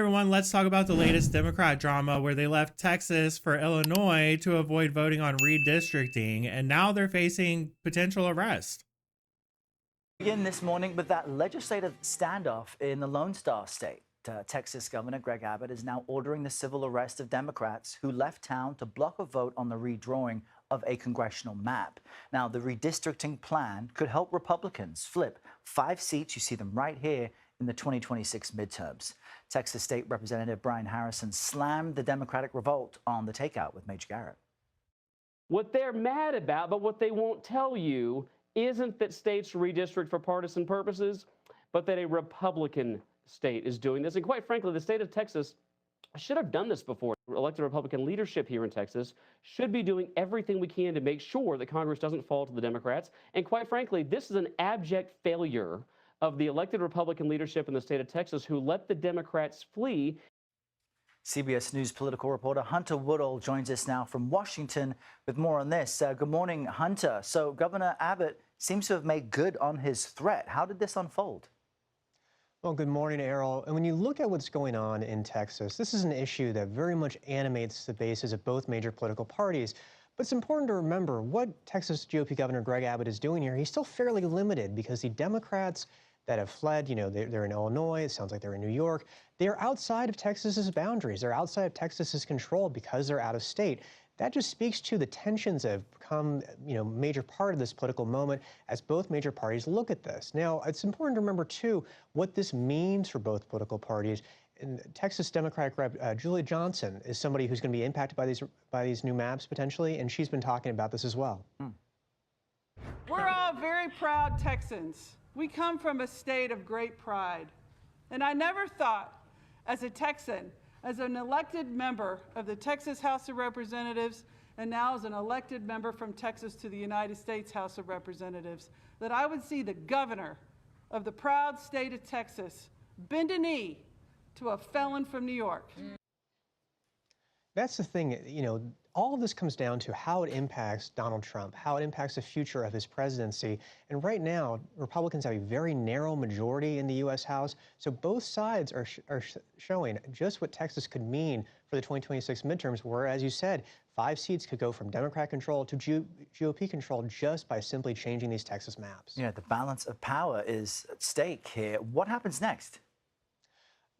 everyone, let's talk about the latest Democrat drama where they left Texas for Illinois to avoid voting on redistricting, and now they're facing potential arrest. Begin this morning with that legislative standoff in the Lone Star State. Texas Governor Greg Abbott is now ordering the civil arrest of Democrats who left town to block a vote on the redrawing of a congressional map. Now, the redistricting plan could help Republicans flip 5 seats, you see them right here, in the 2026 midterms. Texas State Representative Brian Harrison slammed the Democratic revolt on the takeout with Major Garrett. What they're mad about, but what they won't tell you, isn't that states redistrict for partisan purposes, but that a Republican state is doing this. And quite frankly, the state of Texas should have done this before. Elected Republican leadership here in Texas should be doing everything we can to make sure that Congress doesn't fall to the Democrats. And quite frankly, this is an abject failure of the elected Republican leadership in the state of Texas who let the Democrats flee. CBS News political reporter Hunter Woodall joins us now from Washington with more on this. Good morning, Hunter. So Governor Abbott seems to have made good on his threat. How did this unfold? Well, good morning, Errol. And when you look at what's going on in Texas, this is an issue that very much animates the bases of both major political parties. But it's important to remember what Texas GOP Governor Greg Abbott is doing here. He's still fairly limited because the Democrats that have fled, they're in Illinois, it sounds like they're in New York. They're outside of Texas's boundaries. They're outside of Texas's control because they're out of state. That just speaks to the tensions that have become, major part of this political moment as both major parties look at this. Now, it's important to remember, too, what this means for both political parties. And Texas Democratic Rep. Julie Johnson is somebody who's going to be impacted by these new maps potentially, and she's been talking about this as well. We're all very proud Texans. We come from a state of great pride. And I never thought, as a Texan, as an elected member of the Texas House of Representatives, and now as an elected member from Texas to the United States House of Representatives, that I would see the governor of the proud state of Texas bend a knee to a felon from New York. That's the thing, all of this comes down to how it impacts Donald Trump, how it impacts the future of his presidency. And right now, Republicans have a very narrow majority in the U.S. House. So both sides are showing just what Texas could mean for the 2026 midterms, where, as you said, 5 seats could go from Democrat control to GOP control just by simply changing these Texas maps. Yeah, the balance of power is at stake here. What happens next?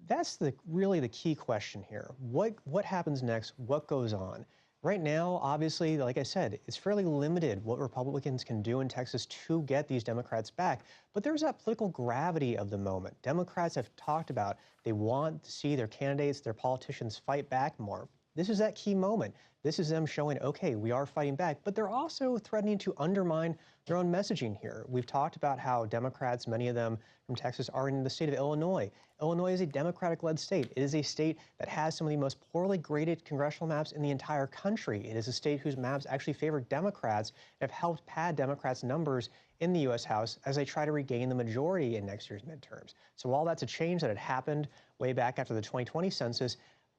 That's really the key question here. What happens next? What goes on? Right now, obviously, like I said, it's fairly limited what Republicans can do in Texas to get these Democrats back. But there's that political gravity of the moment. Democrats have talked about they want to see their candidates, their politicians fight back more. This is that key moment. This is them showing, okay, we are fighting back, but they're also threatening to undermine their own messaging here. We've talked about how Democrats, many of them from Texas, are in the state of Illinois. Illinois is a Democratic-led state. It is a state that has some of the most poorly graded congressional maps in the entire country. It is a state whose maps actually favor Democrats and have helped pad Democrats' numbers in the U.S. House as they try to regain the majority in next year's midterms. So while that's a change that had happened way back after the 2020 census,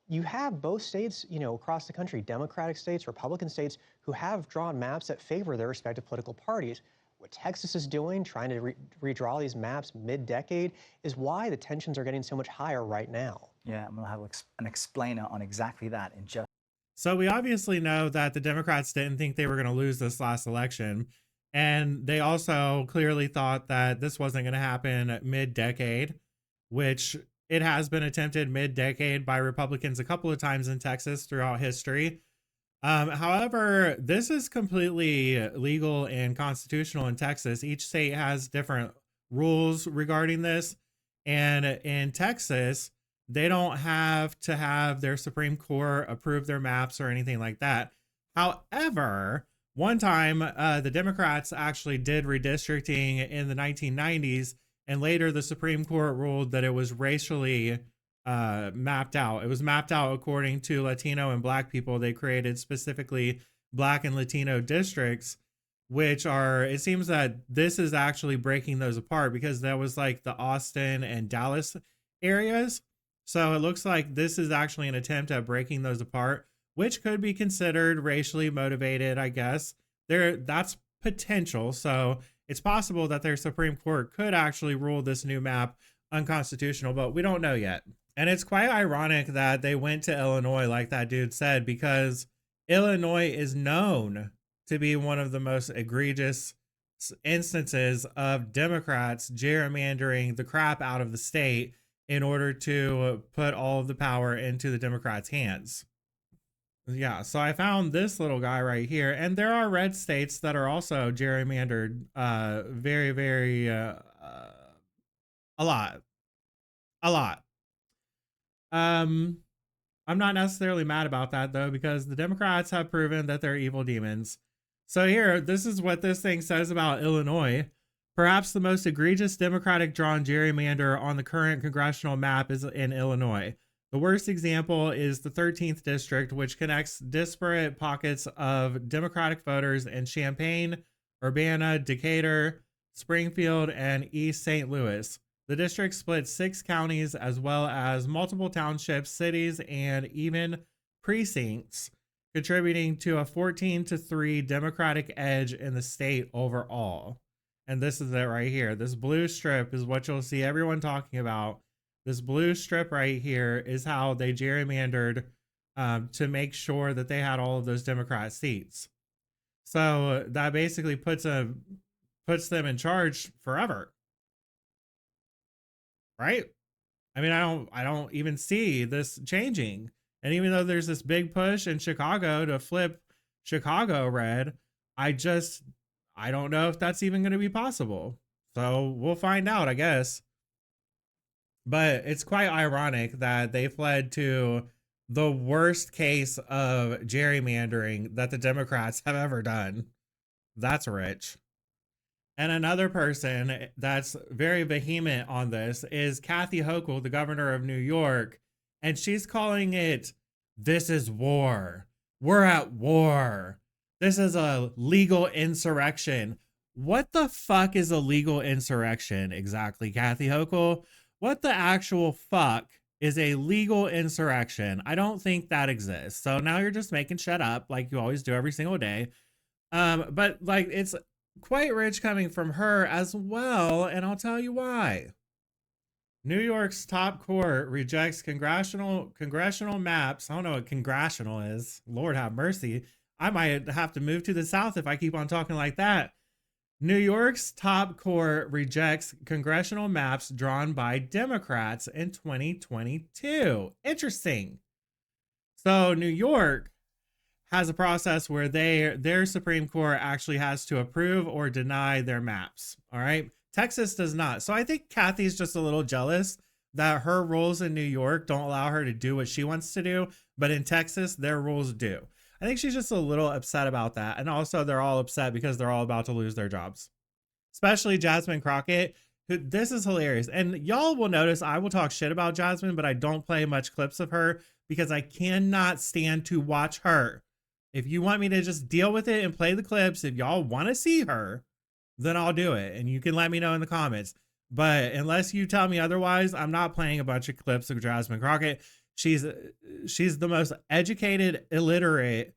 you have both states, across the country, Democratic states, Republican states, who have drawn maps that favor their respective political parties. What Texas is doing, trying to redraw these maps mid-decade, is why the tensions are getting so much higher right now. Yeah, I'm going to have an explainer on exactly that in just. So we obviously know that the Democrats didn't think they were going to lose this last election. And they also clearly thought that this wasn't going to happen mid-decade, which it has been attempted mid-decade by Republicans a couple of times in Texas throughout history. However, this is completely legal and constitutional in Texas. Each state has different rules regarding this. And in Texas, they don't have to have their Supreme Court approve their maps or anything like that. However, one time the Democrats actually did redistricting in the 1990s. And later, the Supreme Court ruled that it was racially mapped out. It was mapped out according to Latino and Black people. They created specifically Black and Latino districts, which are, it seems that this is actually breaking those apart because that was like the Austin and Dallas areas. So it looks like this is actually an attempt at breaking those apart, which could be considered racially motivated, I guess. That's potential. So it's possible that their Supreme Court could actually rule this new map unconstitutional, but we don't know yet. And it's quite ironic that they went to Illinois, like that dude said, because Illinois is known to be one of the most egregious instances of Democrats gerrymandering the crap out of the state in order to put all of the power into the Democrats' hands. Yeah, so I found this little guy right here, and there are red states that are also gerrymandered very, very a lot. A lot. I'm not necessarily mad about that though, because the Democrats have proven that they're evil demons. So here, this is what this thing says about Illinois. Perhaps the most egregious Democratic drawn gerrymander on the current congressional map is in Illinois. The worst example is the 13th district, which connects disparate pockets of Democratic voters in Champaign, Urbana, Decatur, Springfield, and East St. Louis. The district splits 6 counties as well as multiple townships, cities, and even precincts, contributing to a 14-3 Democratic edge in the state overall. And this is it right here. This blue strip is what you'll see everyone talking about. This blue strip right here is how they gerrymandered to make sure that they had all of those Democrat seats. So that basically puts them in charge forever. Right? I mean, I don't even see this changing. And even though there's this big push in Chicago to flip Chicago red, I don't know if that's even going to be possible. So we'll find out, I guess. But it's quite ironic that they fled to the worst case of gerrymandering that the Democrats have ever done. That's rich. And another person that's very vehement on this is Kathy Hochul, the governor of New York. And she's calling it, this is war. We're at war. This is a legal insurrection. What the fuck is a legal insurrection exactly, Kathy Hochul? What the actual fuck is a legal insurrection? I don't think that exists. So now you're just making shit up like you always do every single day. But like, it's quite rich coming from her as well, and I'll tell you why. New York's top court rejects congressional maps. I don't know what congressional is. Lord have mercy. I might have to move to the South if I keep on talking like that. New York's top court rejects congressional maps drawn by Democrats in 2022. Interesting. So New York has a process where their Supreme Court actually has to approve or deny their maps. All right. Texas does not. So I think Kathy's just a little jealous that her rules in New York don't allow her to do what she wants to do, but in Texas, their rules do. I think she's just a little upset about that. And also they're all upset because they're all about to lose their jobs, especially Jasmine Crockett. This is hilarious. And y'all will notice I will talk shit about Jasmine, but I don't play much clips of her because I cannot stand to watch her. If you want me to just deal with it and play the clips, if y'all want to see her, then I'll do it. And you can let me know in the comments. But unless you tell me otherwise, I'm not playing a bunch of clips of Jasmine Crockett. She's the most educated, illiterate,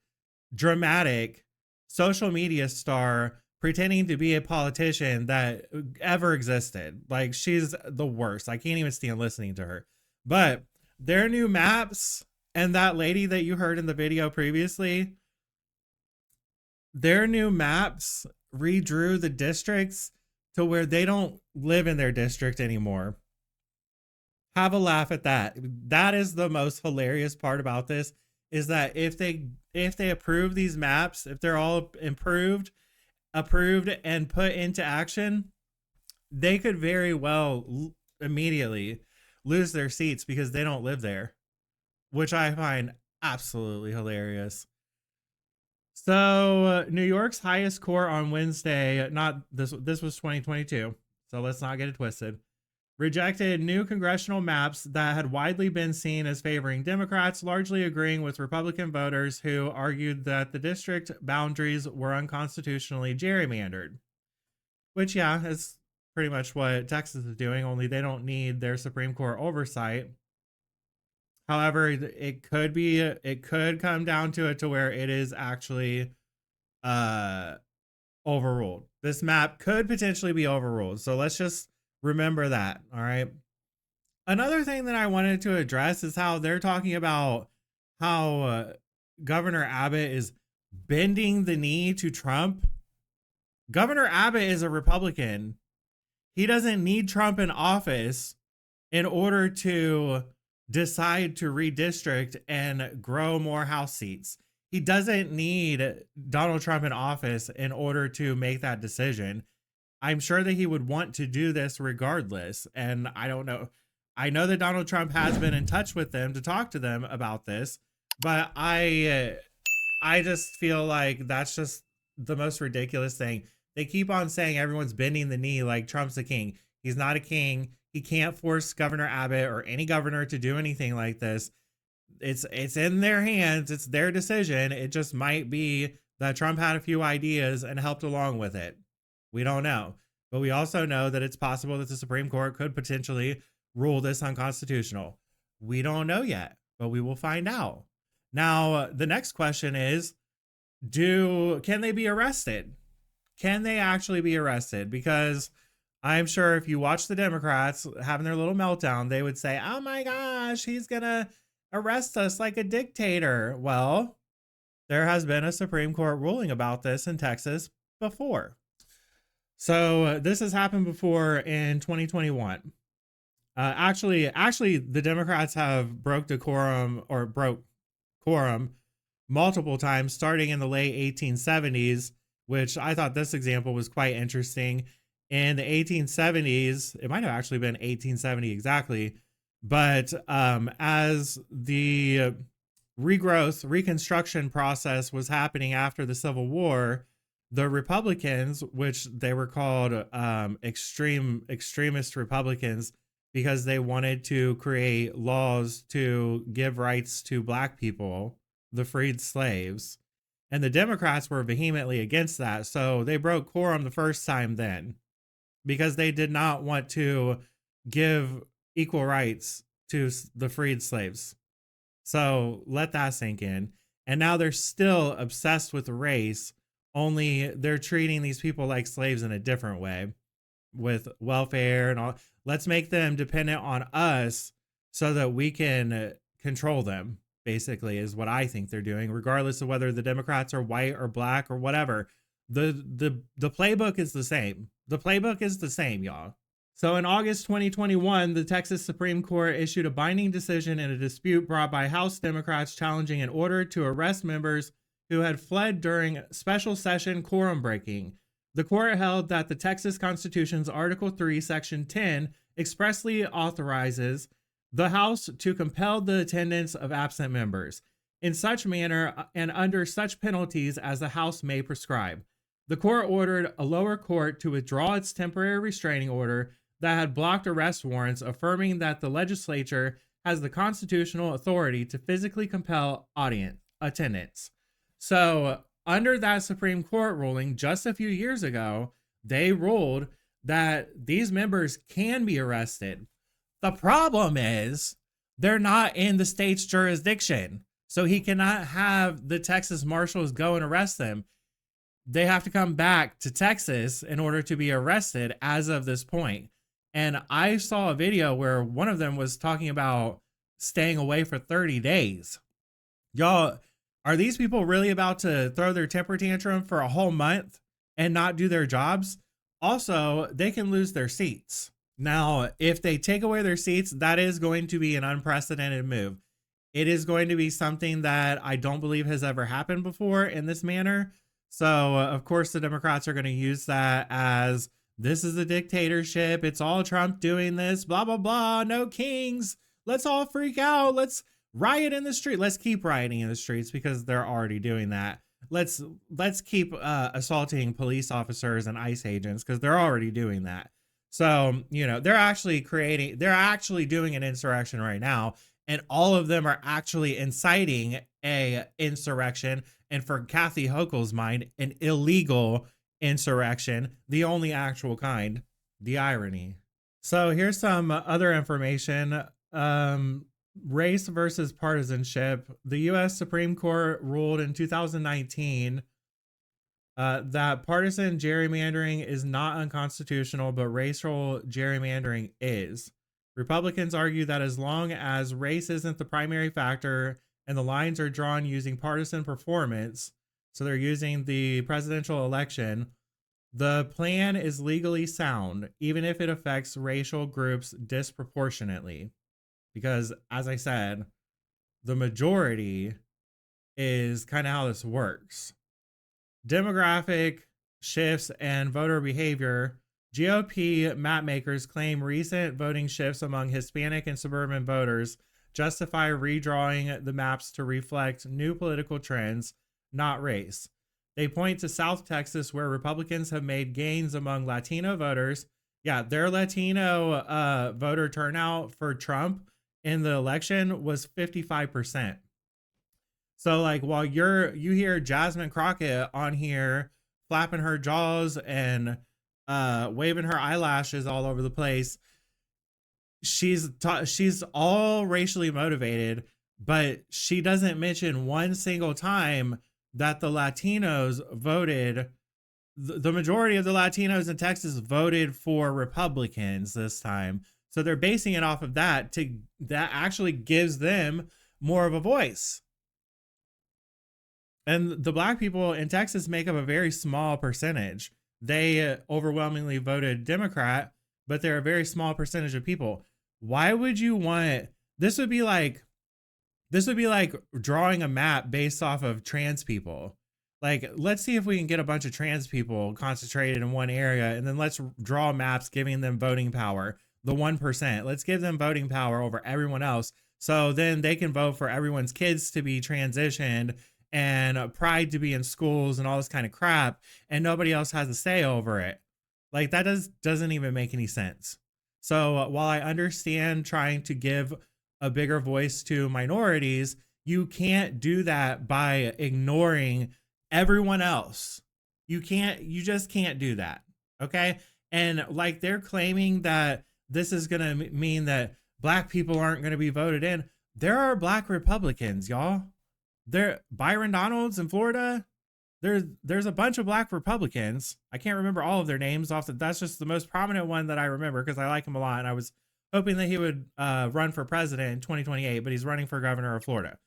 dramatic social media star pretending to be a politician that ever existed. Like, she's the worst. I can't even stand listening to her. But their new maps and that lady that you heard in the video previously, their new maps redrew the districts to where they don't live in their district anymore. Have a laugh at that. That is the most hilarious part about this, is that if they approve these maps, if they're all approved and put into action, they could very well immediately lose their seats because they don't live there, which I find absolutely hilarious. So New York's highest court on Wednesday, this was 2022, so let's not get it twisted, rejected new congressional maps that had widely been seen as favoring Democrats, largely agreeing with Republican voters who argued that the district boundaries were unconstitutionally gerrymandered. Which, yeah, is pretty much what Texas is doing, only they don't need their Supreme Court oversight. However, it could come down to it to where it is actually overruled. This map could potentially be overruled. So let's just remember that. All right. Another thing that I wanted to address is how they're talking about how Governor Abbott is bending the knee to Trump. Governor Abbott is a Republican. He doesn't need Trump in office in order to decide to redistrict and grow more House seats. He doesn't need Donald Trump in office in order to make that decision. I'm sure that he would want to do this regardless. And I don't know. I know that Donald Trump has been in touch with them to talk to them about this, but I just feel like that's just the most ridiculous thing. They keep on saying everyone's bending the knee like Trump's a king. He's not a king. He can't force Governor Abbott or any governor to do anything like this. It's in their hands. It's their decision. It just might be that Trump had a few ideas and helped along with it. We don't know. But we also know that it's possible that the Supreme Court could potentially rule this unconstitutional. We don't know yet, but we will find out. Now, the next question is, can they be arrested? Can they actually be arrested? Because I'm sure if you watch the Democrats having their little meltdown, they would say, oh my gosh, he's going to arrest us like a dictator. Well, there has been a Supreme Court ruling about this in Texas before. So this has happened before in 2021. Actually, the Democrats have broke quorum multiple times, starting in the late 1870s, which I thought this example was quite interesting. In the 1870s, it might have actually been 1870 exactly, but as the reconstruction process was happening after the Civil War, the Republicans, which they were called extremist Republicans, because they wanted to create laws to give rights to Black people, the freed slaves. And the Democrats were vehemently against that. So they broke quorum the first time then, because they did not want to give equal rights to the freed slaves. So let that sink in. And now they're still obsessed with race, only they're treating these people like slaves in a different way, with welfare and all. Let's make them dependent on us so that we can control them, basically, is what I think they're doing, regardless of whether the Democrats are white or Black or whatever. The playbook is the same. The playbook is the same, y'all. So in August 2021, the Texas Supreme Court issued a binding decision in a dispute brought by House Democrats challenging an order to arrest members who had fled during special session quorum breaking. The court held that the Texas Constitution's Article 3, Section 10 expressly authorizes the House to compel the attendance of absent members in such manner and under such penalties as the House may prescribe. The court ordered a lower court to withdraw its temporary restraining order that had blocked arrest warrants, affirming that the legislature has the constitutional authority to physically compel attendance. So under that Supreme Court ruling just a few years ago, they ruled that these members can be arrested. The problem is they're not in the state's jurisdiction. So he cannot have the Texas Marshals go and arrest them. They have to come back to Texas in order to be arrested as of this point. And I saw a video where one of them was talking about staying away for 30 days. Y'all, are these people really about to throw their temper tantrum for a whole month and not do their jobs? Also, they can lose their seats. Now, if they take away their seats, that is going to be an unprecedented move. It is going to be something that I don't believe has ever happened before in this manner. So, of course, the Democrats are going to use that as this is a dictatorship. It's all Trump doing this, blah, blah, blah. No kings. Let's all freak out. Let's riot in the street. Let's keep rioting in the streets because they're already doing that. Let's keep assaulting police officers and ICE agents because they're already doing that. So, you know, they're actually doing an insurrection right now. And all of them are actually inciting a insurrection. And for Kathy Hochul's mind, an illegal insurrection, the only actual kind. The irony. So here's some other information. Race versus partisanship. The U.S. Supreme Court ruled in 2019 that partisan gerrymandering is not unconstitutional, but racial gerrymandering is. Republicans argue that as long as race isn't the primary factor and the lines are drawn using partisan performance, so they're using the presidential election, the plan is legally sound, even if it affects racial groups disproportionately. Because, as I said, the majority is kind of how this works. Demographic shifts and voter behavior. GOP map makers claim recent voting shifts among Hispanic and suburban voters justify redrawing the maps to reflect new political trends, not race. They point to South Texas, where Republicans have made gains among Latino voters. Yeah, their Latino voter turnout for Trump in the election was 55%. So like while you hear Jasmine Crockett on here flapping her jaws and waving her eyelashes all over the place, she's all racially motivated, but she doesn't mention one single time that the Latinos voted. The majority of the Latinos in Texas voted for Republicans this time. So they're basing it off of that actually gives them more of a voice. And the black people in Texas make up a very small percentage. They overwhelmingly voted Democrat, but they're a very small percentage of people. Why would you want this? Would be like drawing a map based off of trans people. Like, let's see if we can get a bunch of trans people concentrated in one area, and then let's draw maps giving them voting power. The 1%. Let's give them voting power over everyone else. So then they can vote for everyone's kids to be transitioned and pride to be in schools and all this kind of crap, and nobody else has a say over it. Like, that doesn't even make any sense. So while I understand trying to give a bigger voice to minorities, you can't do that by ignoring everyone else. You just can't do that. Okay. And like, they're claiming that this is going to mean that black people aren't going to be voted in. There are black Republicans, y'all. Byron Donalds in Florida. There's a bunch of black Republicans. I can't remember all of their names that's just the most prominent one that I remember because I like him a lot. And I was hoping that he would run for president in 2028, but he's running for governor of Florida.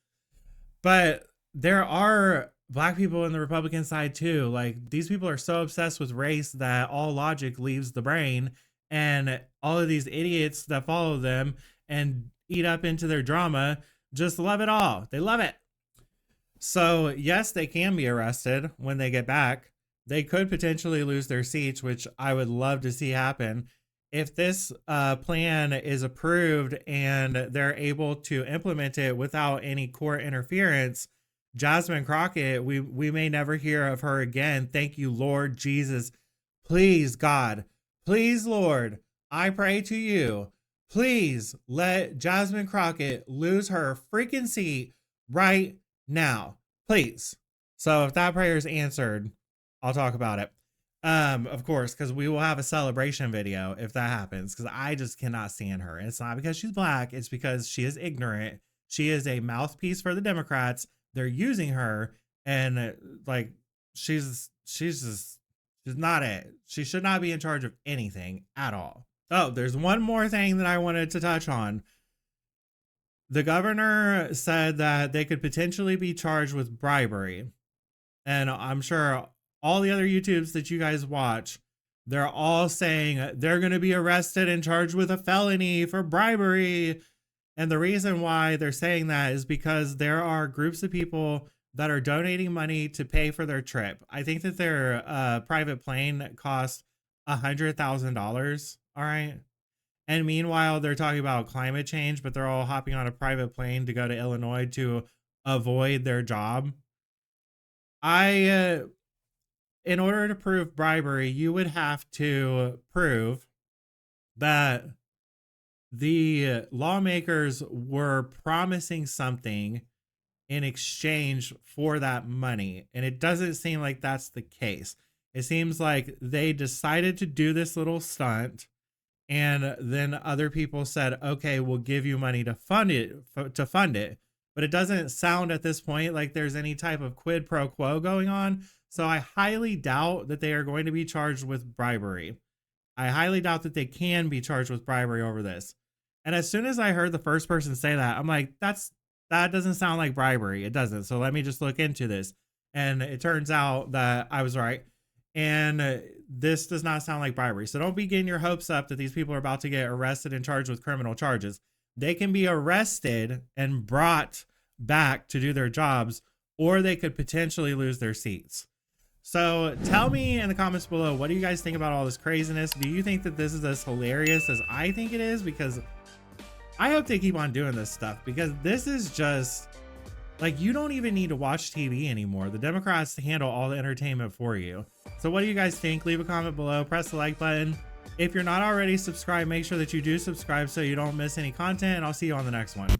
But there are black people in the Republican side too. Like, these people are so obsessed with race that all logic leaves the brain, and all of these idiots that follow them and eat up into their drama just love it all. They love it. So yes, they can be arrested when they get back. They could potentially lose their seats, which I would love to see happen. If this plan is approved and they're able to implement it without any court interference, Jasmine Crockett, we may never hear of her again. Thank you, Lord Jesus. Please, God, please, Lord, I pray to you, please let Jasmine Crockett lose her freaking seat right now, please. So if that prayer is answered, I'll talk about it. Of course, because we will have a celebration video if that happens, because I just cannot stand her. And it's not because she's black, it's because she is ignorant. She is a mouthpiece for the Democrats. They're using her, and like she's not it. She should not be in charge of anything at all. Oh, there's one more thing that I wanted to touch on. The governor said that they could potentially be charged with bribery. And I'm sure all the other YouTubes that you guys watch, they're all saying they're going to be arrested and charged with a felony for bribery. And the reason why they're saying that is because there are groups of people that are donating money to pay for their trip. I think that their private plane cost $100,000. All right. And meanwhile, they're talking about climate change, but they're all hopping on a private plane to go to Illinois to avoid their job. In order to prove bribery, you would have to prove that the lawmakers were promising something in exchange for that money. And it doesn't seem like that's the case. It seems like they decided to do this little stunt, and then other people said, okay, we'll give you money to fund it. But it doesn't sound at this point like there's any type of quid pro quo going on. So I highly doubt that they are going to be charged with bribery. I highly doubt that they can be charged with bribery over this. And as soon as I heard the first person say that, I'm like, that doesn't sound like bribery. It doesn't. So let me just look into this. And it turns out that I was right. And this does not sound like bribery. So don't be getting your hopes up that these people are about to get arrested and charged with criminal charges. They can be arrested and brought back to do their jobs, or they could potentially lose their seats. So tell me in the comments below, what do you guys think about all this craziness? Do you think that this is as hilarious as I think it is? Because I hope they keep on doing this stuff, because this is just like, you don't even need to watch TV anymore. The Democrats handle all the entertainment for you. So what do you guys think? Leave a comment below, press the like button. If you're not already subscribed, make sure that you do subscribe so you don't miss any content, and I'll see you on the next one.